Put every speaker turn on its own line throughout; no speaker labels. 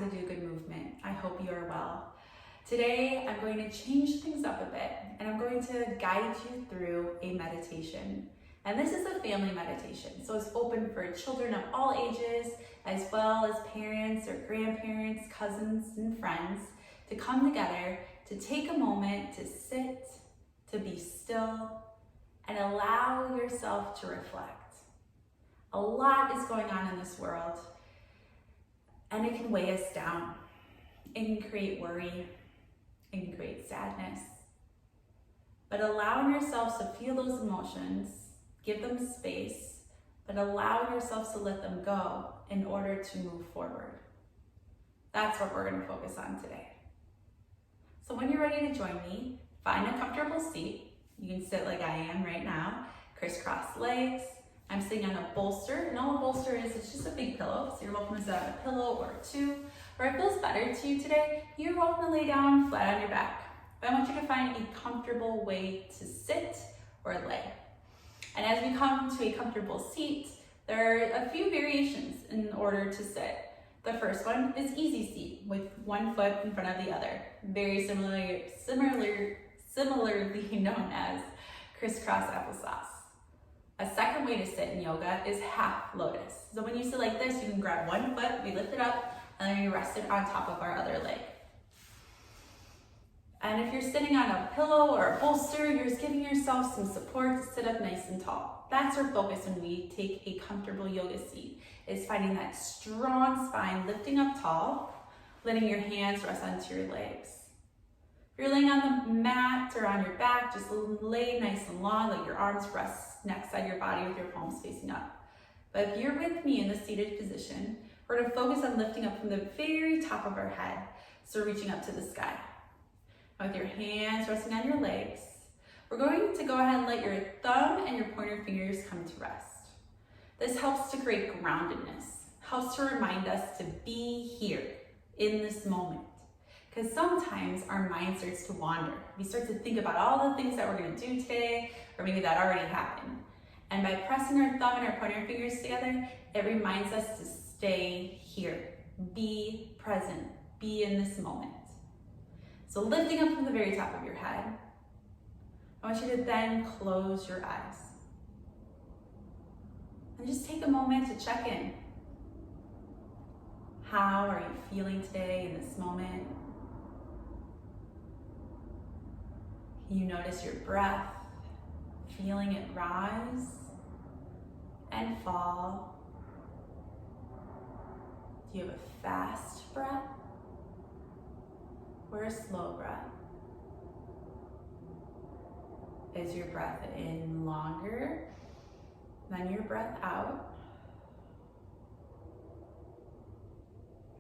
Do Good movement. I hope you are well. Today, I'm going to change things up a bit and I'm going to guide you through a meditation. And this is a family meditation, so it's open for children of all ages, as well as parents or grandparents, cousins, and friends to come together to take a moment to sit, to be still, and allow yourself to reflect. A lot is going on in this world, and it can weigh us down. It can create worry, it can create sadness. But allowing yourselves to feel those emotions, give them space, but allow yourselves to let them go in order to move forward. That's what we're going to focus on today. So when you're ready to join me, find a comfortable seat. You can sit like I am right now, crisscross legs. I'm sitting on a bolster, and all a bolster is, it's just a big pillow, so you're welcome to sit on a pillow or two, or if it feels better to you today, you're welcome to lay down flat on your back. But I want you to find a comfortable way to sit or lay. And as we come to a comfortable seat, there are a few variations in order to sit. The first one is easy seat with one foot in front of the other, very similarly known as crisscross applesauce. A second way to sit in yoga is half lotus. So when you sit like this, you can grab one foot, we lift it up, and then you rest it on top of our other leg. And if you're sitting on a pillow or a bolster, you're just giving yourself some support to sit up nice and tall. That's our focus when we take a comfortable yoga seat, is finding that strong spine, lifting up tall, letting your hands rest onto your legs. If you're laying on the mat or on your back, just lay nice and long, let your arms rest next side of your body with your palms facing up. But if you're with me in the seated position, we're going to focus on lifting up from the very top of our head, so reaching up to the sky. Now with your hands resting on your legs, we're going to go ahead and let your thumb and your pointer fingers come to rest. This helps to create groundedness, helps to remind us to be here in this moment. Because sometimes our mind starts to wander. We start to think about all the things that we're going to do today, or maybe that already happened. And by pressing our thumb and our pointer fingers together, it reminds us to stay here, be present, be in this moment. So lifting up from the very top of your head, I want you to then close your eyes. And just take a moment to check in. How are you feeling today in this moment? You notice your breath, feeling it rise and fall. Do you have a fast breath or a slow breath? Is your breath in longer than your breath out?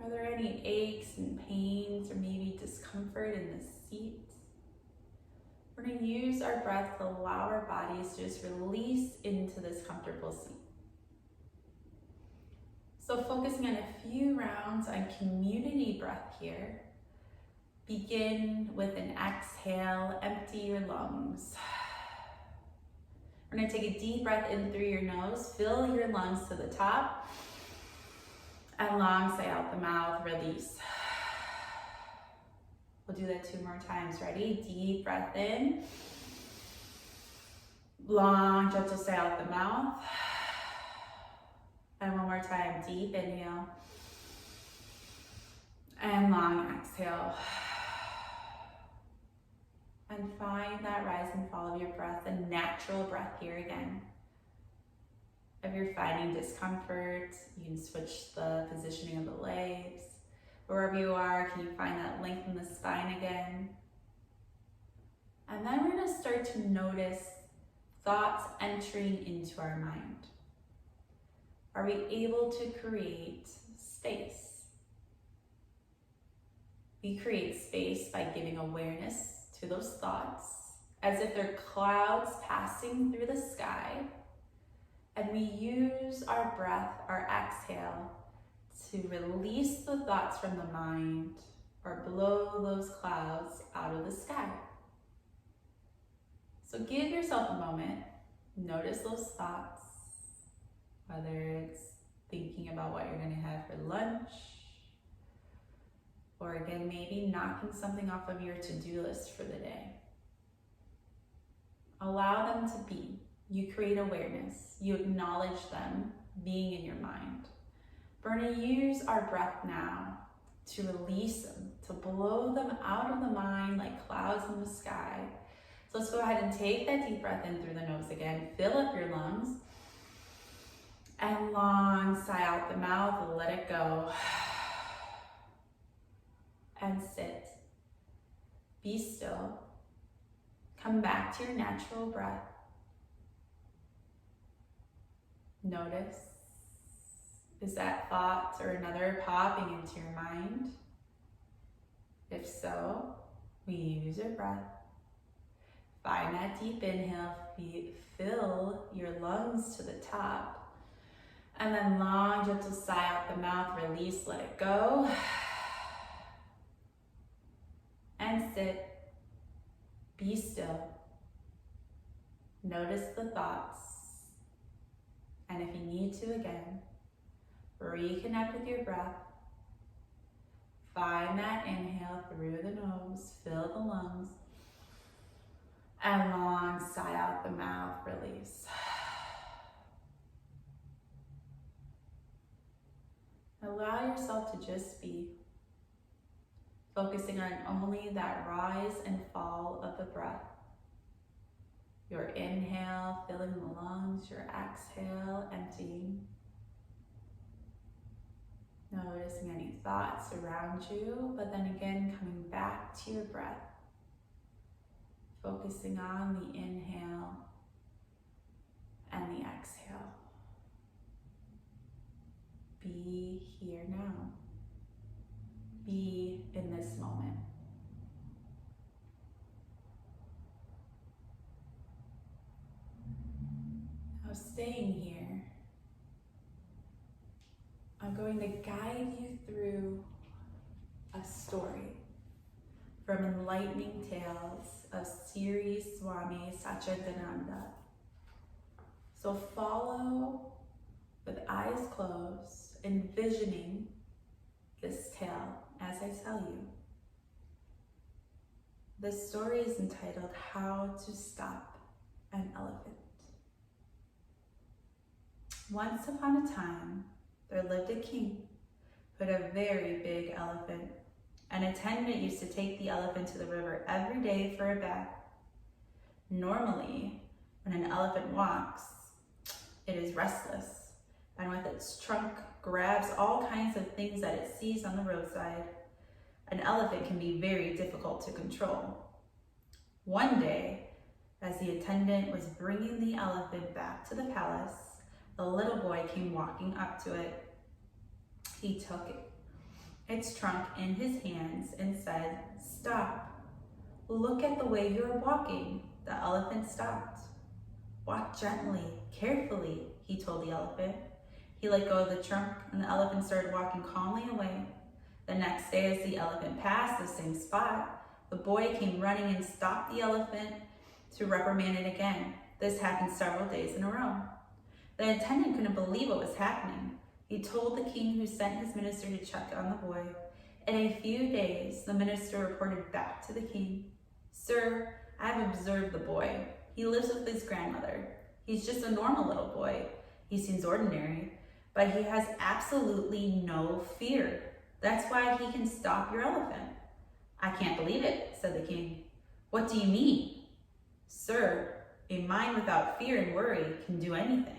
Are there any aches and pains or maybe discomfort in the seat? We're going to use our breath to allow our bodies to just release into this comfortable seat. So focusing on a few rounds on community breath here. Begin with an exhale, empty your lungs. We're going to take a deep breath in through your nose, fill your lungs to the top, and long say out the mouth, release. We'll do that 2 more times. Ready? Deep breath in. Long, gentle say out the mouth. And one more time. Deep inhale. And long exhale. And find that rise and fall of your breath, a natural breath here again. If you're finding discomfort, you can switch the positioning of the legs. Wherever you are, can you find that length in the spine again? And then we're going to start to notice thoughts entering into our mind. Are we able to create space? We create space by giving awareness to those thoughts, as if they're clouds passing through the sky. And we use our breath, our exhale, to release the thoughts from the mind or blow those clouds out of the sky. So give yourself a moment, notice those thoughts, whether it's thinking about what you're going to have for lunch, Or again, maybe knocking something off of your to-do list for the day. Allow them to be. You create awareness. You acknowledge them being in your mind. We're going to use our breath now to release them, to blow them out of the mind like clouds in the sky. So let's go ahead and take that deep breath in through the nose again. Fill up your lungs. And long sigh out the mouth. Let it go. And sit. Be still. Come back to your natural breath. Notice, is that thought or another popping into your mind? If so, we use your breath. Find that deep inhale, fill your lungs to the top, and then long, gentle sigh out the mouth, release, let it go. And sit. Be still. Notice the thoughts. And if you need to again, reconnect with your breath. Find that inhale through the nose, fill the lungs, and long sigh out the mouth, release. Allow yourself to just be, focusing on only that rise and fall of the breath. Your inhale, filling the lungs, your exhale, emptying. Noticing any thoughts around you, but then again, coming back to your breath. Focusing on the inhale and the exhale. Be here now. Be in this moment. Now staying here, I'm going to guide you through a story from Enlightening Tales of Sri Swami Satchidananda. So follow with eyes closed, envisioning this tale as I tell you. This story is entitled How to Stop an Elephant. Once upon a time, there lived a king who had a very big elephant. An attendant used to take the elephant to the river every day for a bath. Normally, when an elephant walks, it is restless, and with its trunk grabs all kinds of things that it sees on the roadside. An elephant can be very difficult to control. One day, as the attendant was bringing the elephant back to the palace, a little boy came walking up to it. He took its trunk in his hands and said, "Stop. Look at the way you're walking." The elephant stopped. "Walk gently, carefully," he told the elephant. He let go of the trunk and the elephant started walking calmly away. The next day, as the elephant passed the same spot, the boy came running and stopped the elephant to reprimand it again. This happened several days in a row. The attendant couldn't believe what was happening. He told the king, who sent his minister to check on the boy. In a few days, the minister reported back to the king, "Sir, I have observed the boy. He lives with his grandmother. He's just a normal little boy. He seems ordinary, but he has absolutely no fear. That's why he can stop your elephant." "I can't believe it," said the king. "What do you mean?" "Sir, a mind without fear and worry can do anything."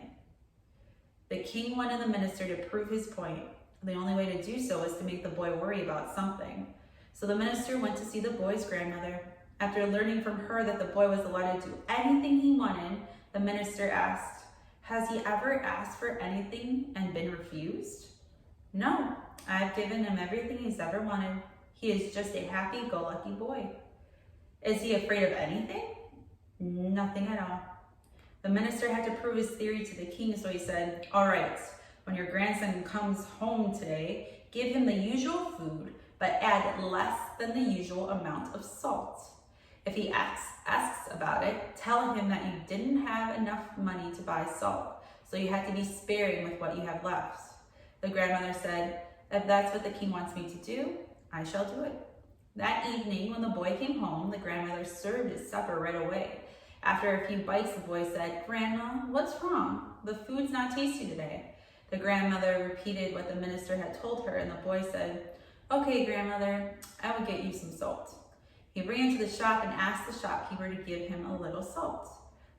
The king wanted the minister to prove his point. The only way to do so was to make the boy worry about something. So the minister went to see the boy's grandmother. After learning from her that the boy was allowed to do anything he wanted, the minister asked, "Has he ever asked for anything and been refused?" "No, I've given him everything he's ever wanted. He is just a happy-go-lucky boy." "Is he afraid of anything?" "Nothing at all." The minister had to prove his theory to the king, so he said, "All right, when your grandson comes home today, give him the usual food, but add less than the usual amount of salt. If he asks about it, tell him that you didn't have enough money to buy salt, so you had to be sparing with what you have left." The grandmother said, "If that's what the king wants me to do, I shall do it. That evening, when the boy came home, the grandmother served his supper right away. After a few bites, the boy said, "Grandma, what's wrong? The food's not tasty today." The grandmother repeated what the minister had told her, and the boy said, "Okay, grandmother, I will get you some salt." He ran to the shop and asked the shopkeeper to give him a little salt.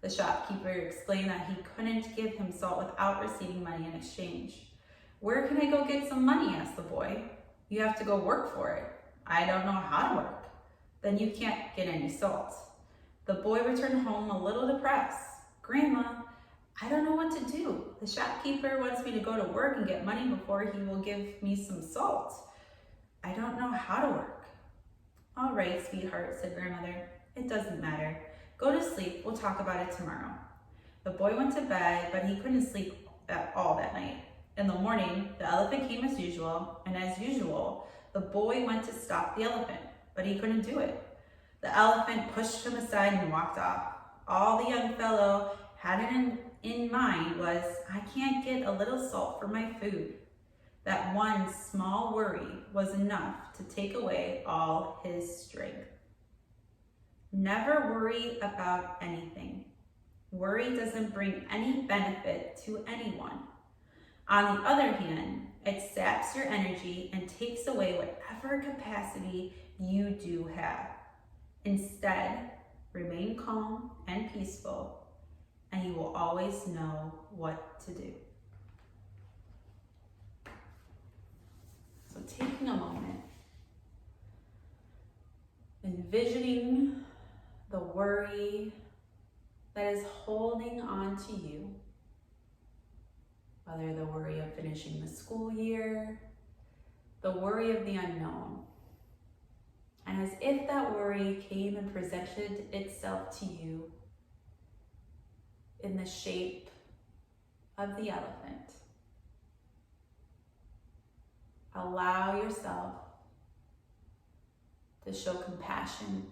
The shopkeeper explained that he couldn't give him salt without receiving money in exchange. "Where can I go get some money?" asked the boy. "You have to go work for it." "I don't know how to work." "Then you can't get any salt." The boy returned home a little depressed. "Grandma, I don't know what to do. The shopkeeper wants me to go to work and get money before he will give me some salt. I don't know how to work." "All right, sweetheart," said grandmother. "It doesn't matter. Go to sleep. We'll talk about it tomorrow." The boy went to bed, but he couldn't sleep at all that night. In the morning, the elephant came as usual, and as usual, the boy went to stop the elephant, but he couldn't do it. The elephant pushed him aside and walked off. All the young fellow had in mind was, "I can't get a little salt for my food." That one small worry was enough to take away all his strength. Never worry about anything. Worry doesn't bring any benefit to anyone. On the other hand, it saps your energy and takes away whatever capacity you do have. Instead, remain calm and peaceful, and you will always know what to do. So taking a moment, envisioning the worry that is holding on to you, whether the worry of finishing the school year, the worry of the unknown. And as if that worry came and presented itself to you in the shape of the elephant, allow yourself to show compassion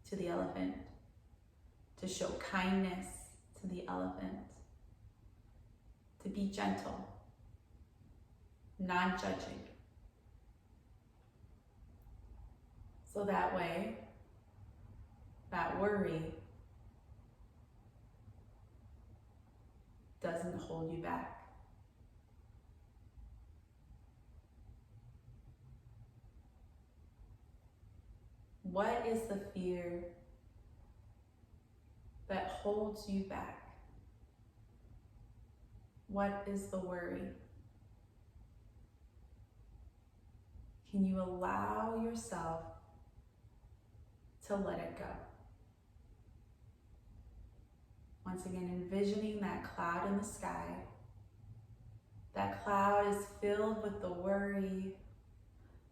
to the elephant, to show kindness to the elephant, to be gentle, non-judging. So that way, that worry doesn't hold you back. What is the fear that holds you back? What is the worry? Can you allow yourself to let it go? Once again, envisioning that cloud in the sky. That cloud is filled with the worry,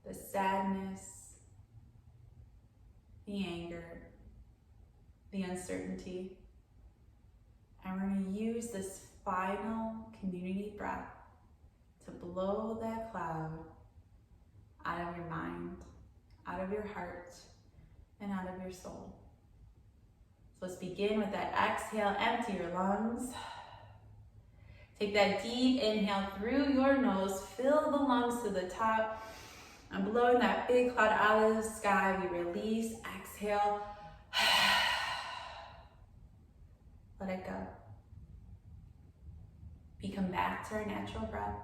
the sadness, the anger, the uncertainty. And we're going to use this final community breath to blow that cloud out of your mind, out of your heart, and out of your soul. So let's begin with that exhale. Empty your lungs. Take that deep inhale through your nose. Fill the lungs to the top. And blowing that big cloud out of the sky, we release. Exhale. Let it go. We come back to our natural breath.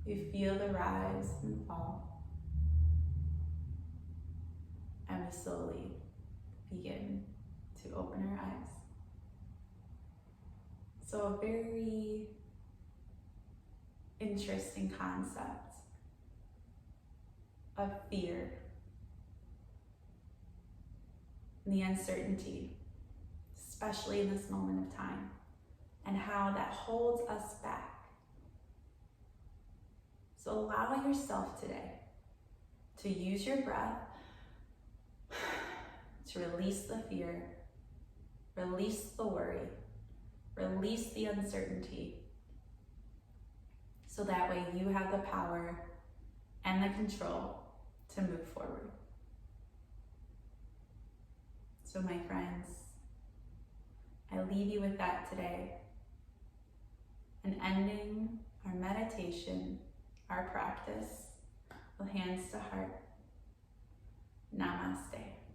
We feel the rise and fall. And we slowly begin to open our eyes. So a very interesting concept of fear and the uncertainty, especially in this moment of time, and how that holds us back. So allow yourself today to use your breath to release the fear, release the worry, release the uncertainty, so that way you have the power and the control to move forward. So my friends, I leave you with that today. And ending our meditation, our practice, hands to heart. Namaste.